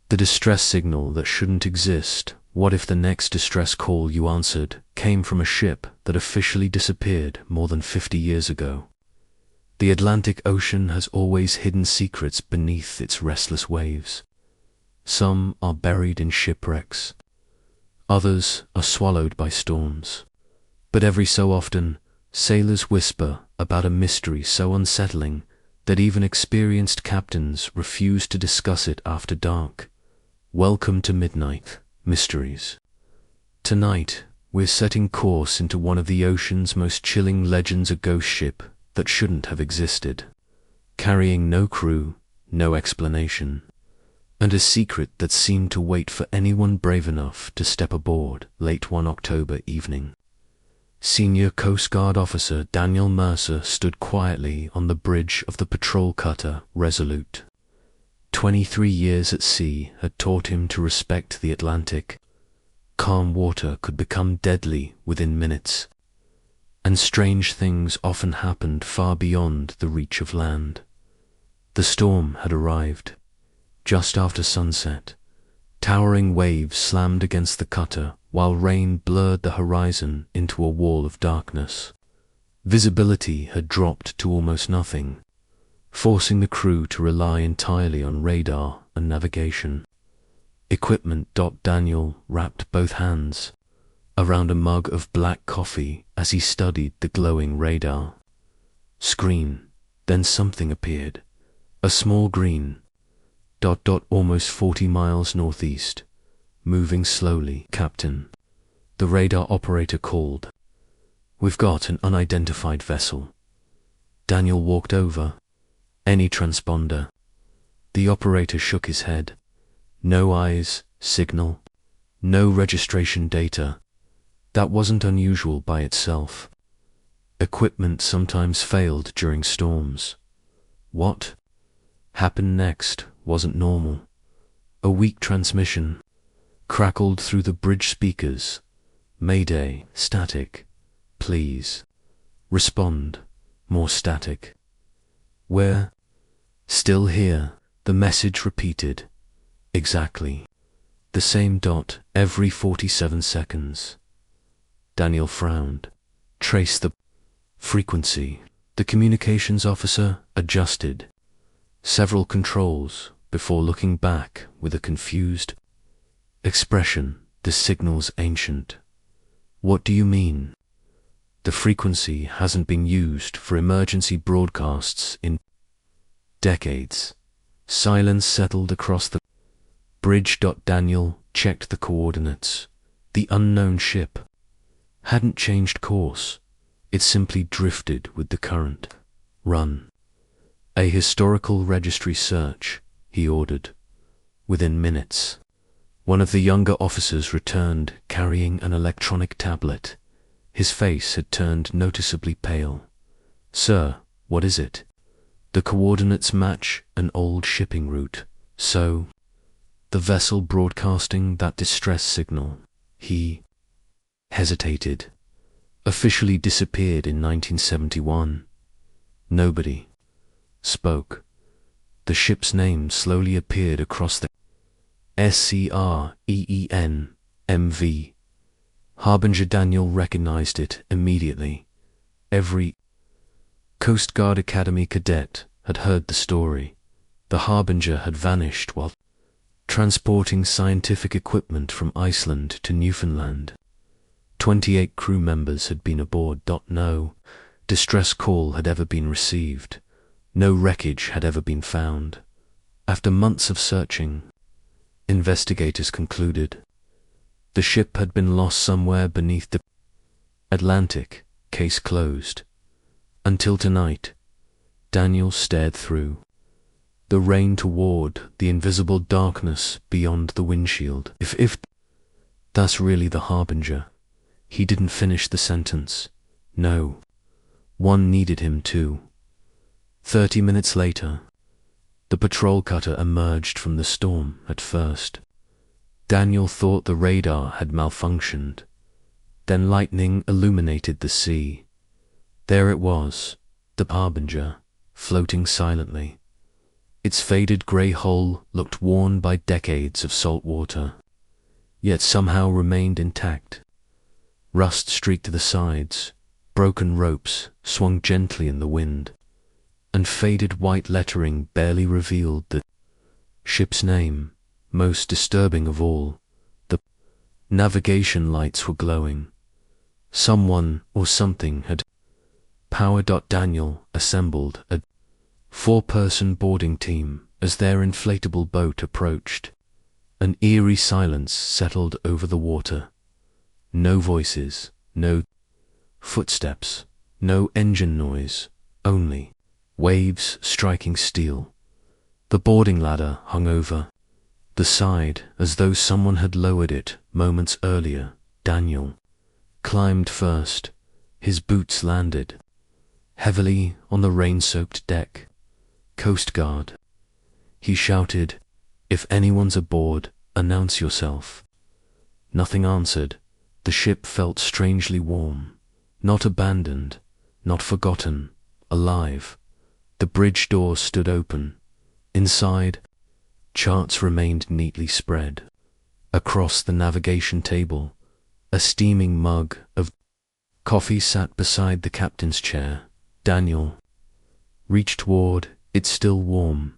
The distress signal that shouldn't exist. What if the next distress call you answered came from a ship that officially disappeared more than 50 years ago? The Atlantic Ocean has always hidden secrets beneath its restless waves. Some are buried in shipwrecks. Others are swallowed by storms. But every so often, sailors whisper about a mystery so unsettling that even experienced captains refuse to discuss it after dark. Welcome to Midnight Mysteries. Tonight, we're setting course into one of the ocean's most chilling legends, a ghost ship that shouldn't have existed, carrying no crew, no explanation, and a secret that seemed to wait for anyone brave enough to step aboard late one October evening. Senior Coast Guard Officer Daniel Mercer stood quietly on the bridge of the patrol cutter Resolute. 23 years at sea had taught him to respect the Atlantic. Calm water could become deadly within minutes, and strange things often happened far beyond the reach of land. The storm had arrived. Just after sunset, towering waves slammed against the cutter while rain blurred the horizon into a wall of darkness. Visibility had dropped to almost nothing, forcing the crew to rely entirely on radar and navigation. Equipment. Daniel wrapped both hands around a mug of black coffee as he studied the glowing radar screen. Then something appeared, a small green almost 40 miles northeast, moving slowly. Captain, the radar operator called. We've got an unidentified vessel. Daniel walked over. Any transponder? The operator shook his head. No eyes, signal, no registration data. That wasn't unusual by itself. Equipment sometimes failed during storms. What happened next wasn't normal. A weak transmission crackled through the bridge speakers. Mayday, static. Please respond. More static. We're still here, the message repeated. Exactly the same dot every 47 seconds. Daniel frowned. Trace the frequency. The communications officer adjusted several controls before looking back with a confused expression. The signal's ancient. What do you mean? The frequency hasn't been used for emergency broadcasts in decades. Silence settled across the bridge. Daniel checked the coordinates. The unknown ship hadn't changed course. It simply drifted with the current. Run a historical registry search, he ordered. Within minutes, one of the younger officers returned carrying an electronic tablet. His face had turned noticeably pale. Sir, what is it? The coordinates match an old shipping route. So, the vessel broadcasting that distress signal, he hesitated, officially disappeared in 1971. Nobody spoke. The ship's name slowly appeared across the SCREEN-MV. Harbinger. Daniel recognized it immediately. Every Coast Guard Academy cadet had heard the story. The Harbinger had vanished while transporting scientific equipment from Iceland to Newfoundland. 28 crew members had been aboard. No distress call had ever been received. No wreckage had ever been found. After months of searching, investigators concluded the ship had been lost somewhere beneath the Atlantic. Case closed. Until tonight. Daniel stared through the rain toward the invisible darkness beyond the windshield. If that's really the Harbinger. He didn't finish the sentence. No. One needed him too. 30 minutes later, the patrol cutter emerged from the storm. At first, Daniel thought the radar had malfunctioned. Then lightning illuminated the sea. There it was, the Harbinger, floating silently. Its faded grey hull looked worn by decades of salt water, yet somehow remained intact. Rust streaked the sides, broken ropes swung gently in the wind, and faded white lettering barely revealed the ship's name. Most disturbing of all, the navigation lights were glowing. Someone or something had powered. Daniel assembled a four-person boarding team as their inflatable boat approached. An eerie silence settled over the water. No voices, no footsteps, no engine noise, only waves striking steel. The boarding ladder hung over the side as though someone had lowered it moments earlier. Daniel climbed first. His boots landed heavily on the rain-soaked deck. "Coast Guard," he shouted. "If anyone's aboard, announce yourself." Nothing answered. The ship felt strangely warm. Not abandoned, not forgotten, alive. The bridge door stood open. Inside, charts remained neatly spread. Across the navigation table, a steaming mug of coffee sat beside the captain's chair. Daniel reached toward it, still warm.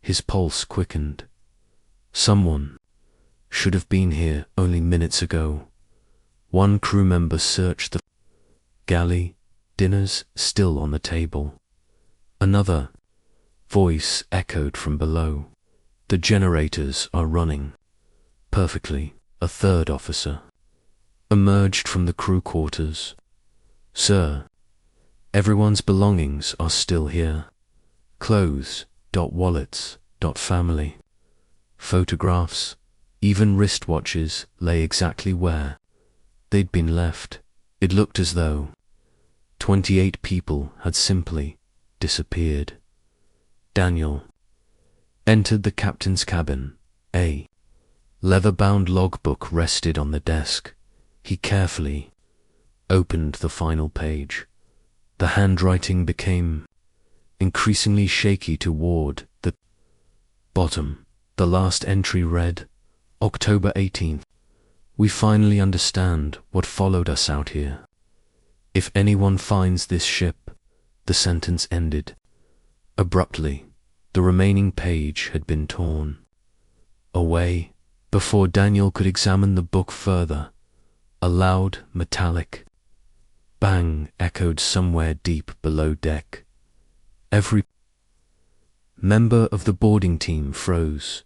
His pulse quickened. Someone should have been here only minutes ago. One crew member searched the galley. Dinner's still on the table. Another voice echoed from below. "The generators are running perfectly." A third officer emerged from the crew quarters. "Sir, everyone's belongings are still here. Clothes, wallets, family, photographs, even wristwatches lay exactly where they'd been left." It looked as though 28 people had simply disappeared. Daniel entered the captain's cabin. A leather-bound logbook rested on the desk. He carefully opened the final page. The handwriting became increasingly shaky toward the bottom. The last entry read, "October 18th. We finally understand what followed us out here. If anyone finds this ship," the sentence ended. Abruptly, the remaining page had been torn away. Before Daniel could examine the book further, a loud, metallic bang echoed somewhere deep below deck. Every member of the boarding team froze.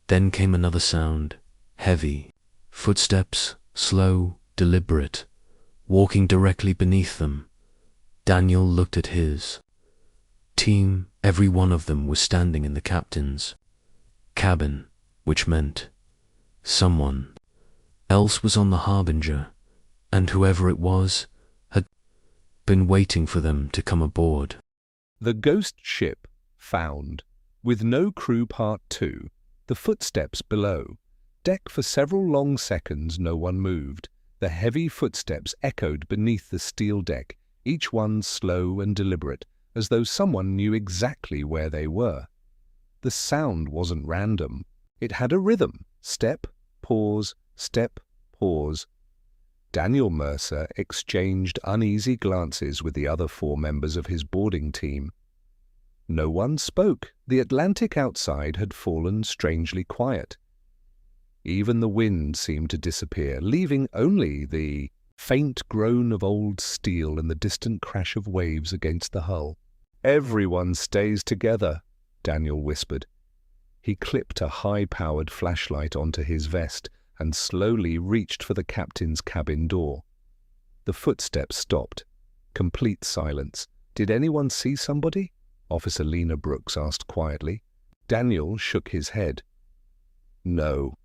Then came another sound, heavy footsteps, slow, deliberate, walking directly beneath them. Daniel looked at his team. Every one of them was standing in the captain's cabin, which meant someone else was on the Harbinger, and whoever it was had been waiting for them to come aboard. The ghost ship found, with no crew. Part 2. The footsteps below. Deck. For several long seconds no one moved. The heavy footsteps echoed beneath the steel deck, each one slow and deliberate, as though someone knew exactly where they were. The sound wasn't random. It had a rhythm. Step, pause, step, pause. Daniel Mercer exchanged uneasy glances with the other 4 members of his boarding team. No one spoke. The Atlantic outside had fallen strangely quiet. Even the wind seemed to disappear, leaving only the faint groan of old steel and the distant crash of waves against the hull. "Everyone stays together," Daniel whispered. He clipped a high-powered flashlight onto his vest and slowly reached for the captain's cabin door. The footsteps stopped. Complete silence. "Did anyone see somebody?" Officer Lena Brooks asked quietly. Daniel shook his head. "No.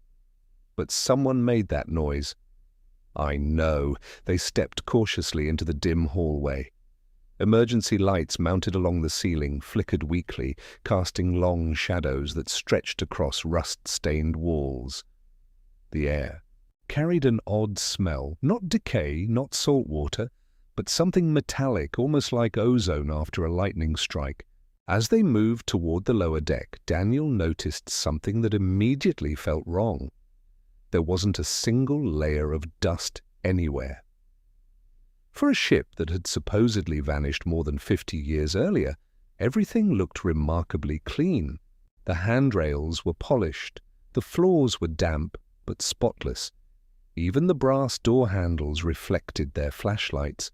But someone made that noise." "I know." They stepped cautiously into the dim hallway. Emergency lights mounted along the ceiling flickered weakly, casting long shadows that stretched across rust-stained walls. The air carried an odd smell, not decay, not salt water, but something metallic, almost like ozone after a lightning strike. As they moved toward the lower deck, Daniel noticed something that immediately felt wrong. There wasn't a single layer of dust anywhere. For a ship that had supposedly vanished more than 50 years earlier, everything looked remarkably clean. The handrails were polished, the floors were damp but spotless. Even the brass door handles reflected their flashlights.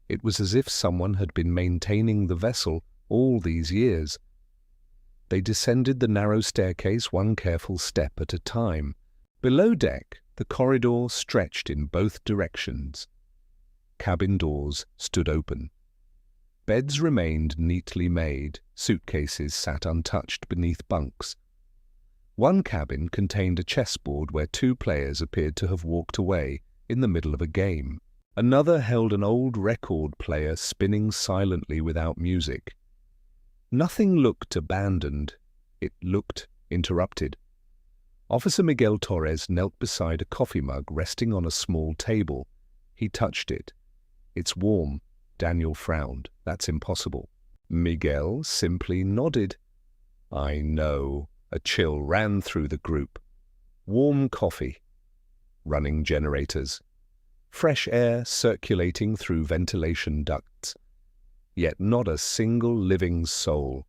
It was as if someone had been maintaining the vessel all these years. They descended the narrow staircase one careful step at a time. Below deck, the corridor stretched in both directions. Cabin doors stood open. Beds remained neatly made, suitcases sat untouched beneath bunks. One cabin contained a chessboard where two players appeared to have walked away in the middle of a game. Another held an old record player spinning silently without music. Nothing looked abandoned. It looked interrupted. Officer Miguel Torres knelt beside a coffee mug resting on a small table. He touched it. "It's warm." Daniel frowned. "That's impossible." Miguel simply nodded. "I know." A chill ran through the group. Warm coffee. Running generators. Fresh air circulating through ventilation ducts. Yet not a single living soul.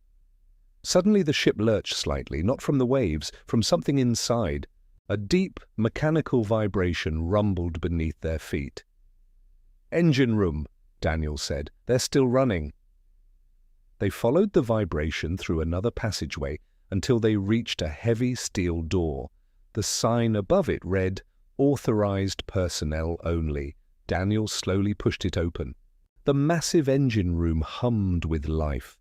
Suddenly the ship lurched slightly, not from the waves, from something inside. A deep, mechanical vibration rumbled beneath their feet. "Engine room," Daniel said. "They're still running." They followed the vibration through another passageway until they reached a heavy steel door. The sign above it read, "Authorized personnel only." Daniel slowly pushed it open. The massive engine room hummed with life.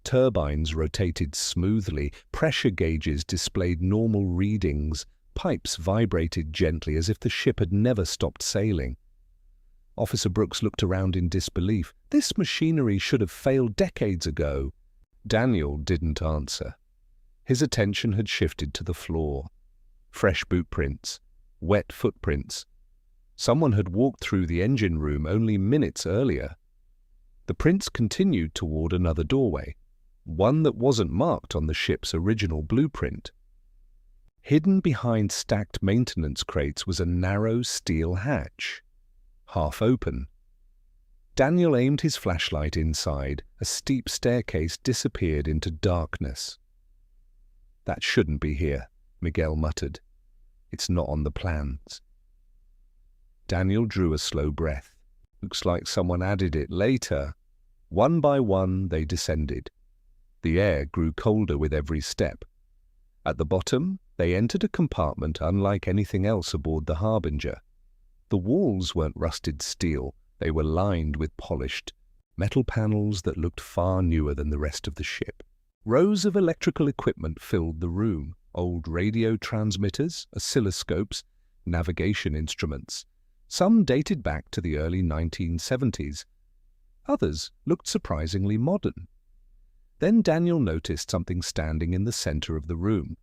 Turbines rotated smoothly, pressure gauges displayed normal readings, pipes vibrated gently as if the ship had never stopped sailing. Officer Brooks looked around in disbelief. This machinery should have failed decades ago. Daniel didn't answer. His attention had shifted to the floor. Fresh boot prints, wet footprints. Someone had walked through the engine room only minutes earlier. The prints continued toward another doorway, one that wasn't marked on the ship's original blueprint. Hidden behind stacked maintenance crates was a narrow steel hatch, half open. Daniel aimed his flashlight inside. A steep staircase disappeared into darkness. "That shouldn't be here," Miguel muttered. "It's not on the plans." Daniel drew a slow breath. "Looks like someone added it later." One by one they descended. The air grew colder with every step. At the bottom, they entered a compartment unlike anything else aboard the Harbinger. The walls weren't rusted steel. They were lined with polished metal panels that looked far newer than the rest of the ship. Rows of electrical equipment filled the room. Old radio transmitters, oscilloscopes, navigation instruments. Some dated back to the early 1970s. Others looked surprisingly modern. Then Daniel noticed something standing in the center of the room.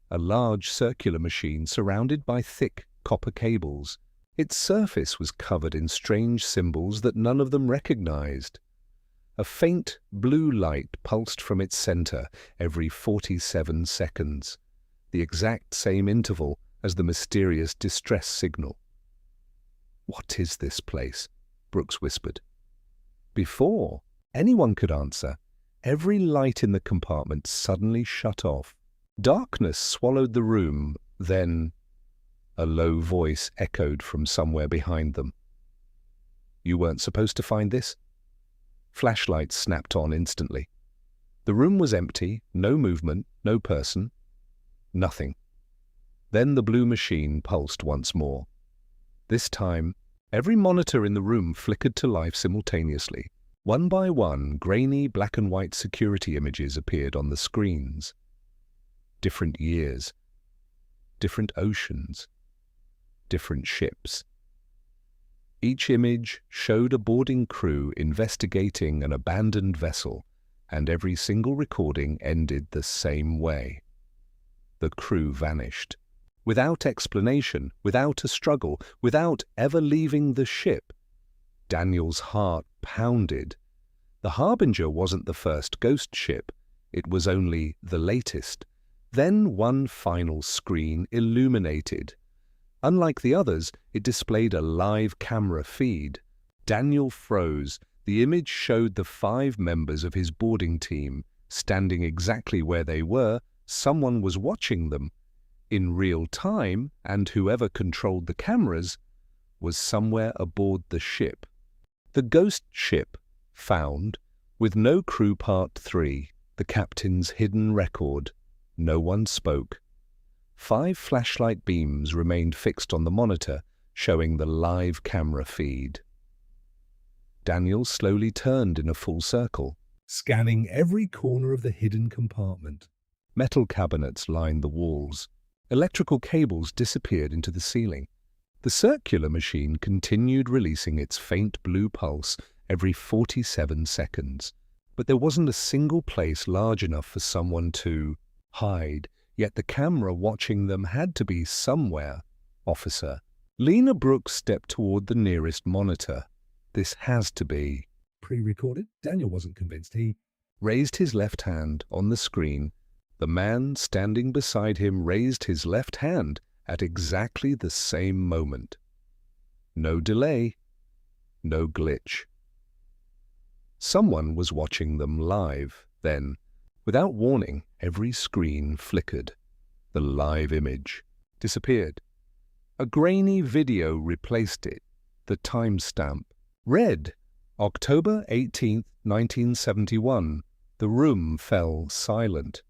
A large circular machine surrounded by thick copper cables. Its surface was covered in strange symbols that none of them recognized. A faint blue light pulsed from its center every 47 seconds, the exact same interval as the mysterious distress signal. "What is this place?" Brooks whispered. Before anyone could answer, every light in the compartment suddenly shut off. Darkness swallowed the room, then a low voice echoed from somewhere behind them. "You weren't supposed to find this?" Flashlights snapped on instantly. The room was empty, no movement, no person, nothing. Then the blue machine pulsed once more. This time, every monitor in the room flickered to life simultaneously. One by one, grainy black and white security images appeared on the screens. Different years, different oceans, different ships. Each image showed a boarding crew investigating an abandoned vessel, and every single recording ended the same way. The crew vanished. Without explanation, without a struggle, without ever leaving the ship. Daniel's heart pounded. The Harbinger wasn't the first ghost ship. It was only the latest. Then one final screen illuminated. Unlike the others, it displayed a live camera feed. Daniel froze. The image showed the 5 members of his boarding team standing exactly where they were. Someone was watching them in real time, and whoever controlled the cameras was somewhere aboard the ship. The ghost ship found, with no crew. Part 3, the captain's hidden record. No one spoke. 5 flashlight beams remained fixed on the monitor, showing the live camera feed. Daniel slowly turned in a full circle, scanning every corner of the hidden compartment. Metal cabinets lined the walls. Electrical cables disappeared into the ceiling. The circular machine continued releasing its faint blue pulse every 47 seconds. But there wasn't a single place large enough for someone to hide, yet the camera watching them had to be somewhere. Officer. Lena Brooks stepped toward the nearest monitor. This has to be Pre-recorded? Daniel wasn't convinced. He raised his left hand on the screen. The man standing beside him raised his left hand at exactly the same moment. No delay, no glitch. Someone was watching them live. Then, without warning, every screen flickered. The live image disappeared. A grainy video replaced it. The timestamp read October 18th, 1971. The room fell silent.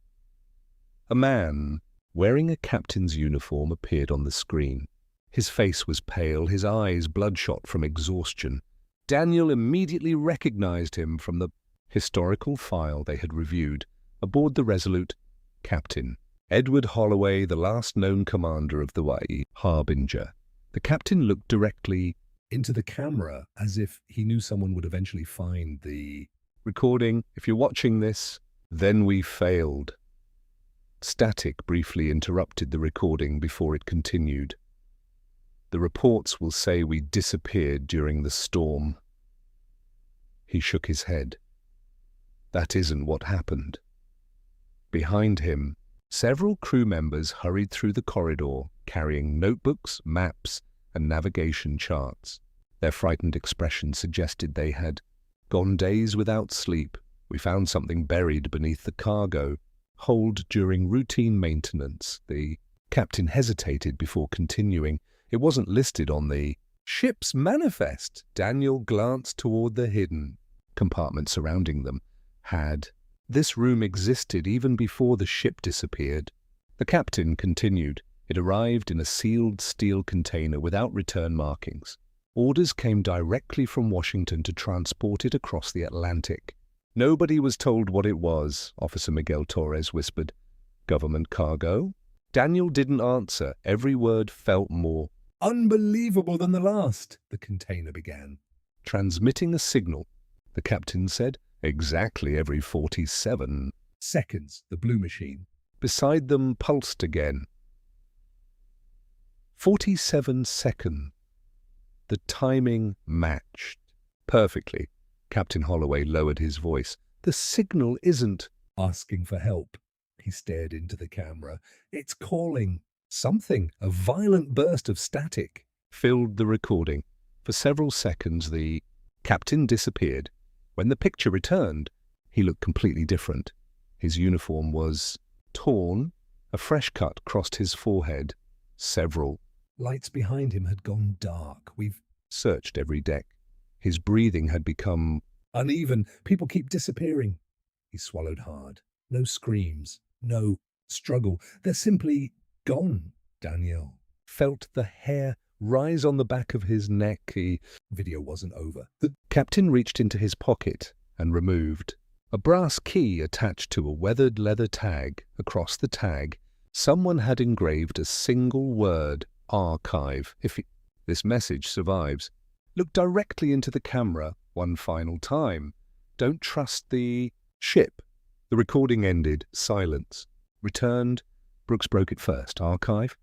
A man wearing a captain's uniform appeared on the screen. His face was pale, his eyes bloodshot from exhaustion. Daniel immediately recognized him from the historical file they had reviewed. Aboard the Resolute, Captain Edward Holloway, the last known commander of the Harbinger. The captain looked directly into the camera as if he knew someone would eventually find the recording. If you're watching this, then we failed. Static briefly interrupted the recording before it continued. The reports will say we disappeared during the storm. He shook his head. That isn't what happened. Behind him, several crew members hurried through the corridor, carrying notebooks, maps, and navigation charts. Their frightened expression suggested they had gone days without sleep. We found something buried beneath the cargo hold during routine maintenance. The captain hesitated before continuing. It wasn't listed on the ship's manifest. Daniel glanced toward the hidden compartment surrounding them. Had this room existed even before the ship disappeared? The captain continued. It arrived in a sealed steel container without return markings. Orders came directly from Washington to transport it across the Atlantic. Nobody was told what it was, Officer Miguel Torres whispered. Government cargo? Daniel didn't answer. Every word felt more unbelievable than the last, the container began. Transmitting a signal, the captain said. Exactly every 47 seconds, the blue machine beside them pulsed again. 47 seconds. The timing matched perfectly. Captain Holloway lowered his voice. The signal isn't asking for help. He stared into the camera. It's calling something. A violent burst of static filled the recording. For several seconds, the captain disappeared. When the picture returned, he looked completely different. His uniform was torn. A fresh cut crossed his forehead. Several lights behind him had gone dark. We've searched every deck. His breathing had become uneven. People keep disappearing. He swallowed hard. No screams. No struggle. They're simply gone. Daniel felt the hair rise on the back of his neck. Video wasn't over. The captain reached into his pocket and removed a brass key attached to a weathered leather tag. Across the tag, someone had engraved a single word, archive. If this message survives, look directly into the camera one final time. Don't trust the ship. The recording ended. Silence. Returned. Brooks broke it first. Archive.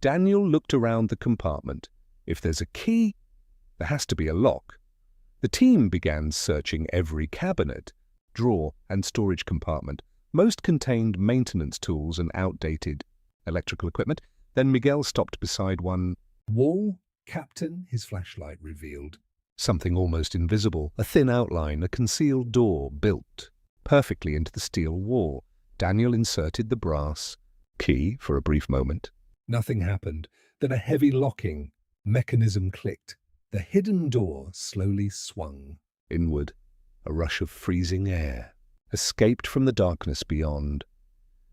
Daniel looked around the compartment. If there's a key, there has to be a lock. The team began searching every cabinet, drawer, and storage compartment. Most contained maintenance tools and outdated electrical equipment. Then Miguel stopped beside one Wall, Captain, his flashlight revealed. something almost invisible, a thin outline, a concealed door built perfectly into the steel wall. Daniel inserted the brass key for a brief moment. Nothing happened. Then a heavy locking mechanism clicked. The hidden door slowly swung. Inward, a rush of freezing air escaped from the darkness beyond.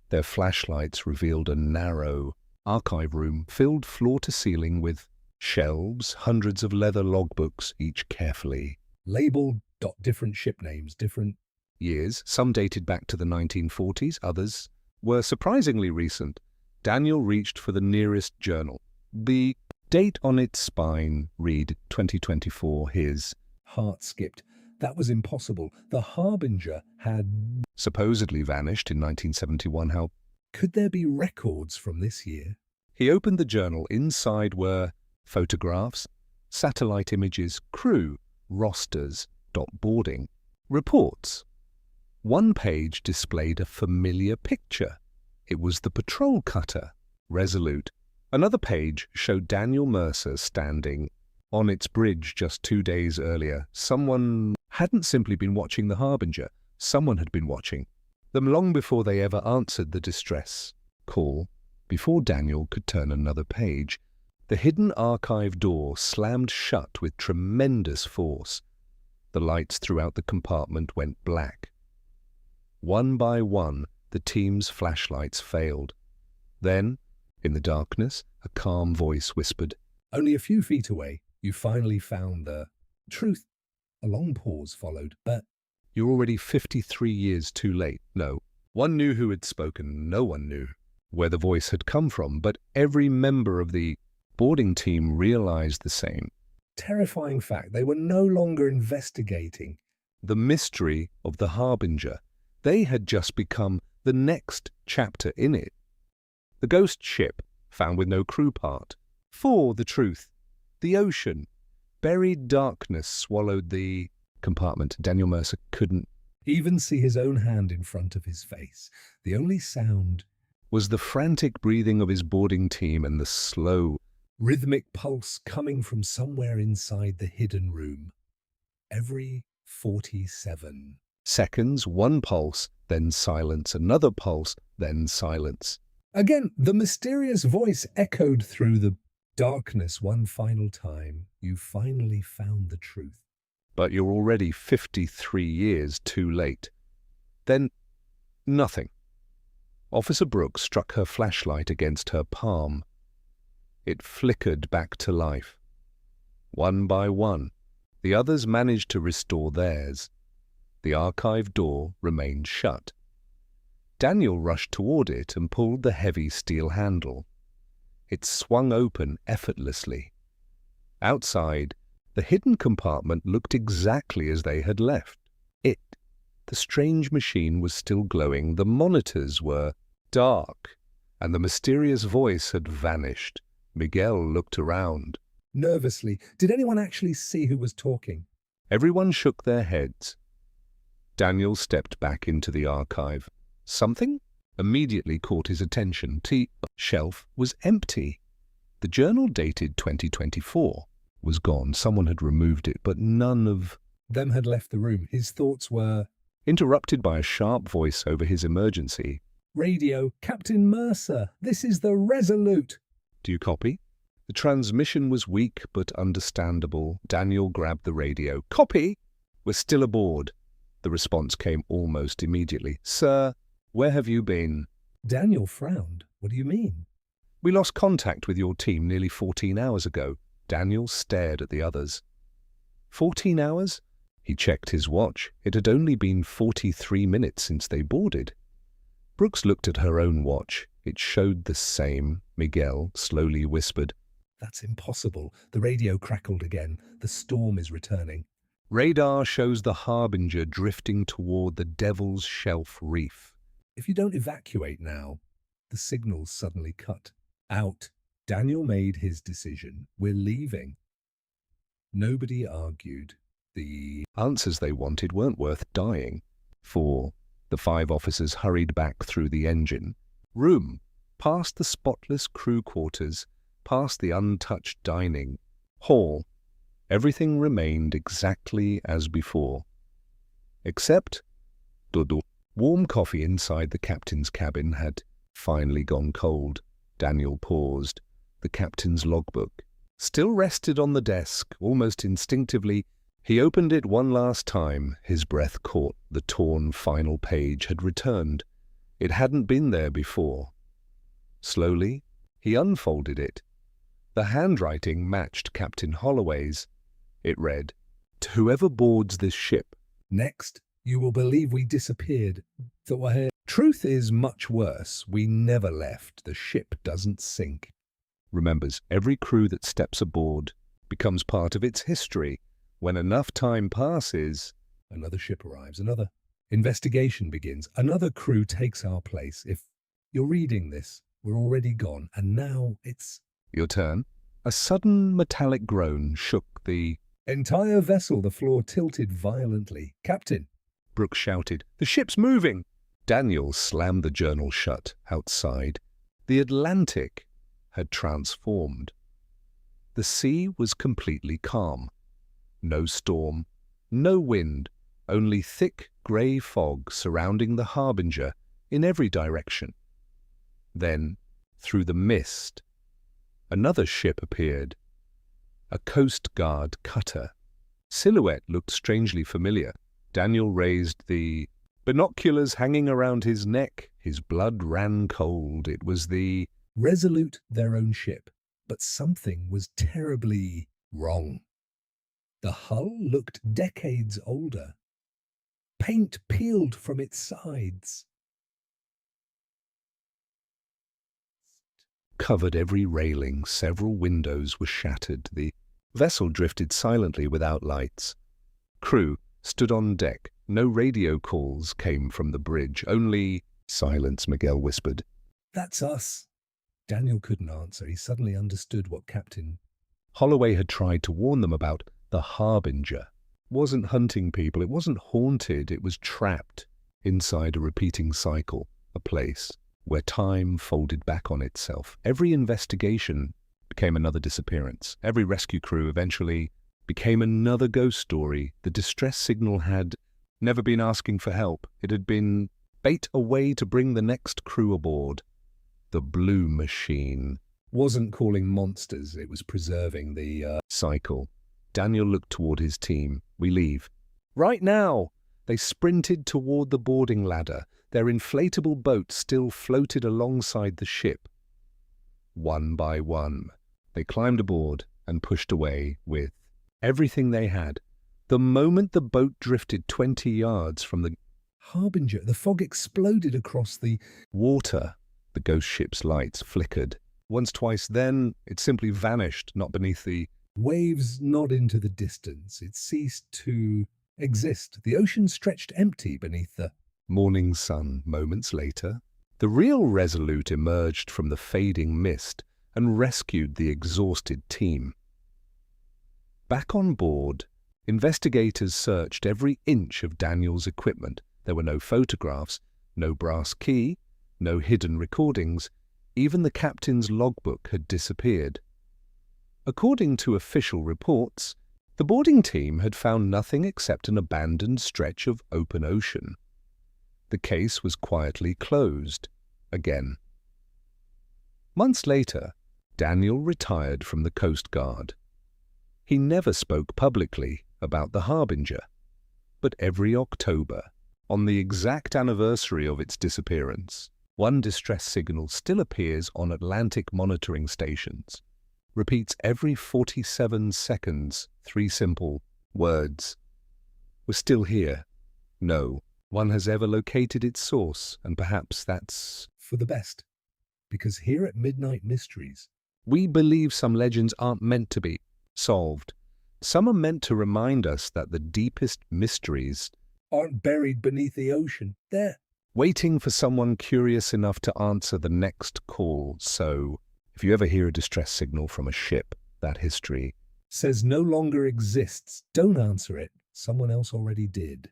Their flashlights revealed a narrow archive room filled floor to ceiling with shelves, hundreds of leather logbooks, each carefully Labeled, different ship names, different. years. Some dated back to the 1940s, others were surprisingly recent. Daniel reached for the nearest journal. The date on its spine read 2024. His Heart skipped. That was impossible. The Harbinger had. supposedly vanished in 1971. How Could there be records from this year? he opened the journal. Inside were photographs, satellite images, crew, rosters, boarding, reports. One page displayed a familiar picture. It was the patrol cutter, Resolute. Another page showed Daniel Mercer standing on its bridge just 2 days earlier. Someone hadn't simply been watching the Harbinger. Someone had been watching them long before they ever answered the distress call. Before Daniel could turn another page, the hidden archive door slammed shut with tremendous force. The lights throughout the compartment went black. One by one, the team's flashlights failed. Then, in the darkness, a calm voice whispered, Only a few feet away, you finally found the truth. A long pause followed, but "You're already 53 years too late." No. One knew who had spoken. No one knew where the voice had come from, but every member of the boarding team realized the same. terrifying fact, they were no longer investigating. The mystery of the Harbinger. They had just become the next chapter in it. The ghost ship, found with no crew part. For the truth. The ocean. Buried darkness swallowed the compartment. Daniel Mercer couldn't Even see his own hand in front of his face. The only sound, was the frantic breathing of his boarding team and the slow rhythmic pulse coming from somewhere inside the hidden room. Every 47. seconds, one pulse, then silence, another pulse, then silence. Again, the mysterious voice echoed through the darkness one final time. You finally found the truth. But you're already 53 years too late. Then, nothing. Officer Brooks struck her flashlight against her palm. It flickered back to life. One by one, the others managed to restore theirs. The archive door remained shut. Daniel rushed toward it and pulled the heavy steel handle. It swung open effortlessly. Outside, the hidden compartment looked exactly as they had left. The strange machine was still glowing, the monitors were dark, and the mysterious voice had vanished. Miguel looked around. Nervously, did anyone actually see who was talking? Everyone shook their heads. Daniel stepped back into the archive. Something immediately caught his attention. The shelf was empty. The journal dated 2024 was gone. Someone had removed it, but none of Them had left the room. His thoughts were, interrupted by a sharp voice over his emergency. Radio, Captain Mercer, this is the Resolute. Do you copy? The transmission was weak but understandable. Daniel grabbed the radio. Copy! We're still aboard. The response came almost immediately. Sir, where have you been? Daniel frowned. What do you mean? We lost contact with your team nearly 14 hours ago. Daniel stared at the others. 14 hours? He checked his watch. It had only been 43 minutes since they boarded. Brooks looked at her own watch. It showed the same. Miguel slowly whispered, That's impossible. The radio crackled again. The storm is returning. Radar shows the Harbinger drifting toward the Devil's Shelf Reef. If you don't evacuate now, the signals suddenly cut out. Daniel made his decision. We're leaving. Nobody argued. The answers they wanted weren't worth dying for. The 5 officers hurried back through the engine room, past the spotless crew quarters, past the untouched dining hall. Everything remained exactly as before. Except Dodo. Warm coffee inside the captain's cabin had finally gone cold. Daniel paused. The captain's logbook still rested on the desk. Almost instinctively, he opened it one last time. His breath caught. The torn final page had returned. It hadn't been there before. Slowly, he unfolded it. The handwriting matched Captain Holloway's. It read, "To whoever boards this ship, next, you will believe we disappeared. Truth is much worse. We never left. The ship doesn't sink." Remembers, every crew that steps aboard becomes part of its history. When enough time passes, another ship arrives, another investigation begins, another crew takes our place. If you're reading this, we're already gone, and now it's your turn. A sudden metallic groan shook the entire vessel. The floor tilted violently. "Captain!" Brooks shouted, "The ship's moving!" Daniel slammed the journal shut. Outside, the Atlantic had transformed. The sea was completely calm. No storm, no wind, only thick grey fog surrounding the Harbinger in every direction. Then, through the mist, another ship appeared. A Coast Guard cutter. Silhouette looked strangely familiar. Daniel raised the binoculars hanging around his neck. His blood ran cold. It was the Resolute, their own ship. But something was terribly wrong. The hull looked decades older. Paint peeled from its sides. Covered every railing. Several windows were shattered. The vessel drifted silently without lights. Crew stood on deck. No radio calls came from the bridge. Only silence, Miguel whispered. "That's us." Daniel couldn't answer. He suddenly understood what Captain Holloway had tried to warn them about. The Harbinger wasn't hunting people. It wasn't haunted. It was trapped inside a repeating cycle, a place where time folded back on itself. Every investigation became another disappearance. Every rescue crew eventually became another ghost story. The distress signal had never been asking for help. It had been bait away to bring the next crew aboard. The blue machine wasn't calling monsters. It was preserving the cycle. Daniel looked toward his team. "We leave." "Right now!" They sprinted toward the boarding ladder. Their inflatable boat still floated alongside the ship. One by one, they climbed aboard and pushed away with everything they had. The moment the boat drifted 20 yards from the Harbinger, the fog exploded across the water. The ghost ship's lights flickered. Once, twice, then it simply vanished, not beneath the waves, not into the distance. It ceased to exist. The ocean stretched empty beneath the morning sun. Moments later, the real Resolute emerged from the fading mist and rescued the exhausted team. Back on board, investigators searched every inch of Daniel's equipment. There were no photographs, no brass key, no hidden recordings. Even the captain's logbook had disappeared. According to official reports, the boarding team had found nothing except an abandoned stretch of open ocean. The case was quietly closed again. Months later, Daniel retired from the Coast Guard. He never spoke publicly about the Harbinger, but every October, on the exact anniversary of its disappearance, one distress signal still appears on Atlantic monitoring stations. Repeats every 47 seconds, 3 simple words. "We're still here." No one has ever located its source, and perhaps that's for the best. Because here at Midnight Mysteries, we believe some legends aren't meant to be solved. Some are meant to remind us that the deepest mysteries aren't buried beneath the ocean. They're waiting for someone curious enough to answer the next call. So, if you ever hear a distress signal from a ship that history says no longer exists, don't answer it. someone else already did.